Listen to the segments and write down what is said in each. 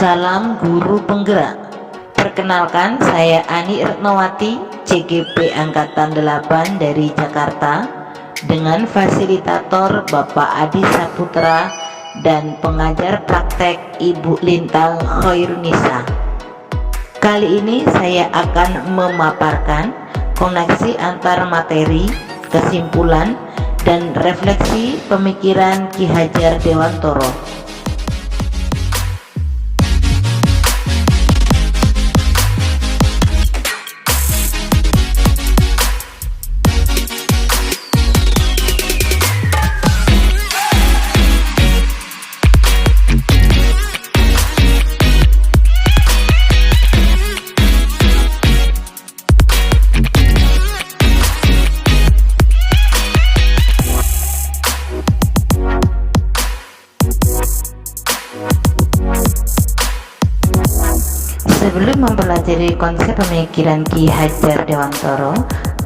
Salam guru penggerak. Perkenalkan, saya Ani Retnowati, CGP Angkatan 8 dari Jakarta, dengan fasilitator Bapak Adi Saputra dan pengajar praktek Ibu Lintang Khairunisa. Kali ini saya akan memaparkan koneksi antar materi, kesimpulan, dan refleksi pemikiran Ki Hajar Dewantoro. Sebelum mempelajari konsep pemikiran Ki Hajar Dewantoro,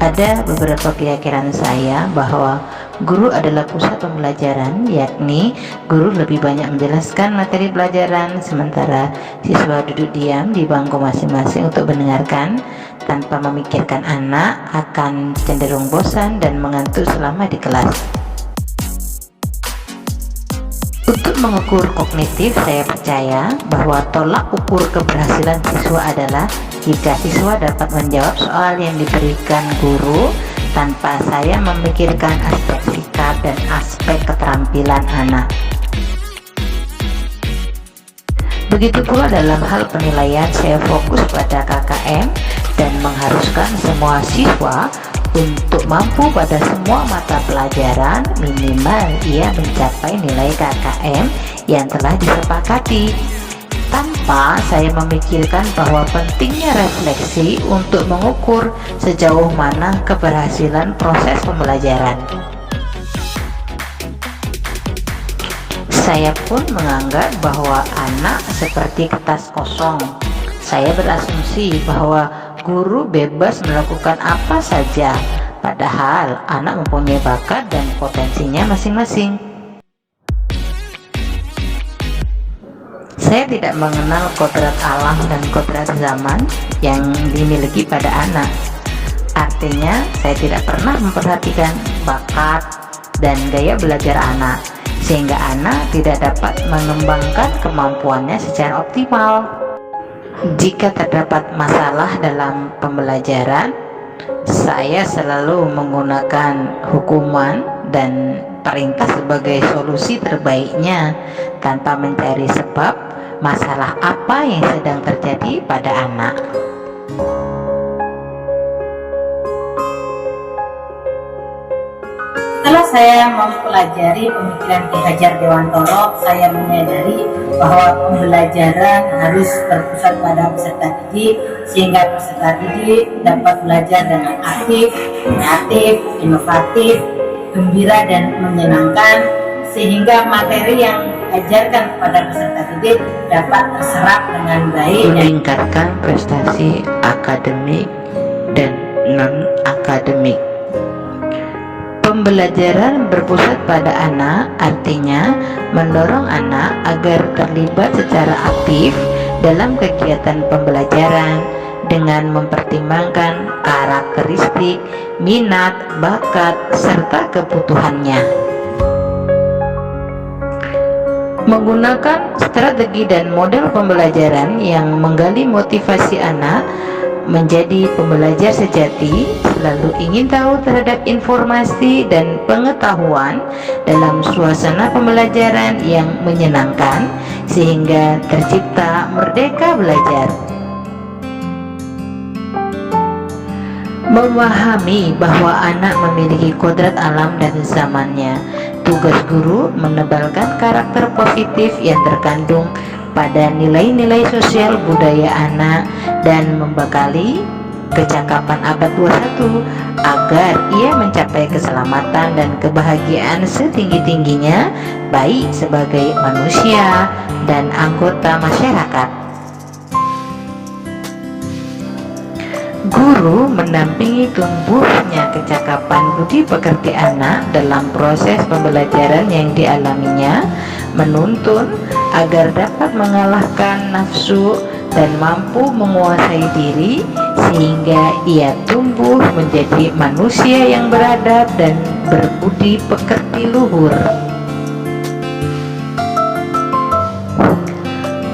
ada beberapa keyakinan saya bahwa guru adalah pusat pembelajaran, yakni guru lebih banyak menjelaskan materi pelajaran, sementara siswa duduk diam di bangku masing-masing untuk mendengarkan. Tanpa memikirkan, anak akan cenderung bosan dan mengantuk selama di kelas. Untuk mengukur kognitif, saya percaya bahwa tolak ukur keberhasilan siswa adalah jika siswa dapat menjawab soal yang diberikan guru tanpa saya memikirkan aspek sikap dan aspek keterampilan anak. Begitu pula dalam hal penilaian, saya fokus pada KKM dan mengharuskan semua siswa untuk mampu pada semua mata pelajaran, minimal ia mencapai nilai KKM yang telah disepakati, tanpa saya memikirkan bahwa pentingnya refleksi untuk mengukur sejauh mana keberhasilan proses pembelajaran. Saya pun menganggap bahwa anak seperti kertas kosong. Saya berasumsi bahwa guru bebas melakukan apa saja, padahal anak mempunyai bakat dan potensinya masing-masing. Saya tidak mengenal kodrat alam dan kodrat zaman yang dimiliki pada anak. Artinya, saya tidak pernah memperhatikan bakat dan gaya belajar anak, sehingga anak tidak dapat mengembangkan kemampuannya secara optimal. Jika terdapat masalah dalam pembelajaran, saya selalu menggunakan hukuman dan perintah sebagai solusi terbaiknya tanpa mencari sebab masalah apa yang sedang terjadi pada anak. Setelah saya mempelajari pemikiran Ki Hajar Dewantoro, saya menyadari bahwa pembelajaran harus berpusat pada peserta didik, sehingga peserta didik dapat belajar dengan aktif, kreatif, inovatif, gembira, dan menyenangkan, sehingga materi yang diajarkan kepada peserta didik dapat terserap dengan baik. Meningkatkan prestasi akademik dan non-akademik. Pembelajaran berpusat pada anak artinya mendorong anak agar terlibat secara aktif dalam kegiatan pembelajaran dengan mempertimbangkan karakteristik, minat, bakat, serta kebutuhannya. Menggunakan strategi dan model pembelajaran yang menggali motivasi anak menjadi pembelajar sejati, selalu ingin tahu terhadap informasi dan pengetahuan dalam suasana pembelajaran yang menyenangkan, sehingga tercipta merdeka belajar. Memahami bahwa anak memiliki kodrat alam dan zamannya, tugas guru menebalkan karakter positif yang terkandung pada nilai-nilai sosial budaya anak dan membekali kecakapan abad 21 agar ia mencapai keselamatan dan kebahagiaan setinggi-tingginya, baik sebagai manusia dan anggota masyarakat. Guru mendampingi tumbuhnya kecakapan budi pekerti anak dalam proses pembelajaran yang dialaminya menuntun agar dapat mengalahkan nafsu dan mampu menguasai diri, sehingga ia tumbuh menjadi manusia yang beradab dan berbudi pekerti luhur.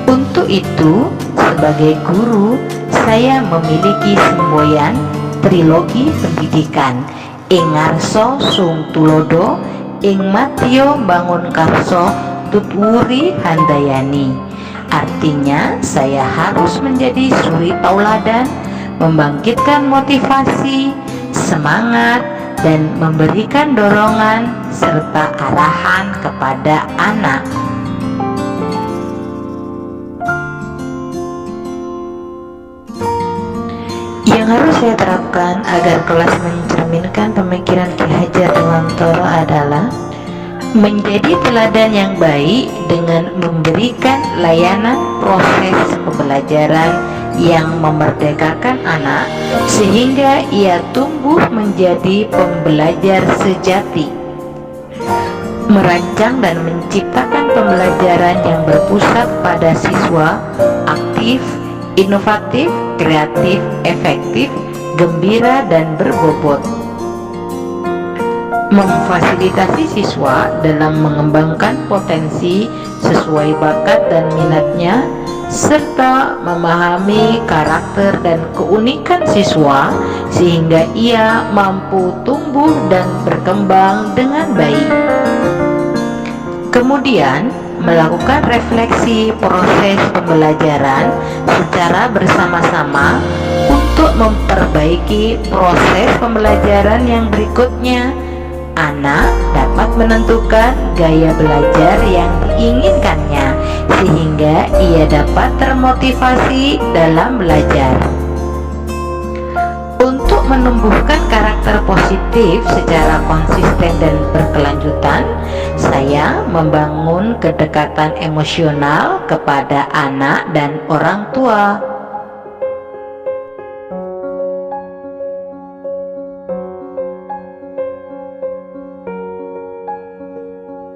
Untuk itu, sebagai guru, saya memiliki semboyan trilogi pendidikan ing ngarsa sung tulodo, ing matya bangun karso tutwuri handayani. Artinya, saya harus menjadi suri tauladan, membangkitkan motivasi, semangat, dan memberikan dorongan serta arahan kepada anak. Yang harus saya terapkan agar kelas mencerminkan pemikiran Ki Hajar Dewantara adalah menjadi teladan yang baik dengan memberikan layanan proses pembelajaran yang memerdekakan anak sehingga ia tumbuh menjadi pembelajar sejati, merancang dan menciptakan pembelajaran yang berpusat pada siswa aktif, inovatif, kreatif, efektif, gembira, dan berbobot. Memfasilitasi siswa dalam mengembangkan potensi sesuai bakat dan minatnya, serta memahami karakter dan keunikan siswa sehingga ia mampu tumbuh dan berkembang dengan baik. Kemudian, melakukan refleksi proses pembelajaran secara bersama-sama untuk memperbaiki proses pembelajaran yang berikutnya. Anak dapat menentukan gaya belajar yang diinginkannya sehingga ia dapat termotivasi dalam belajar. Untuk menumbuhkan karakter positif secara konsisten dan berkelanjutan, saya membangun kedekatan emosional kepada anak dan orang tua.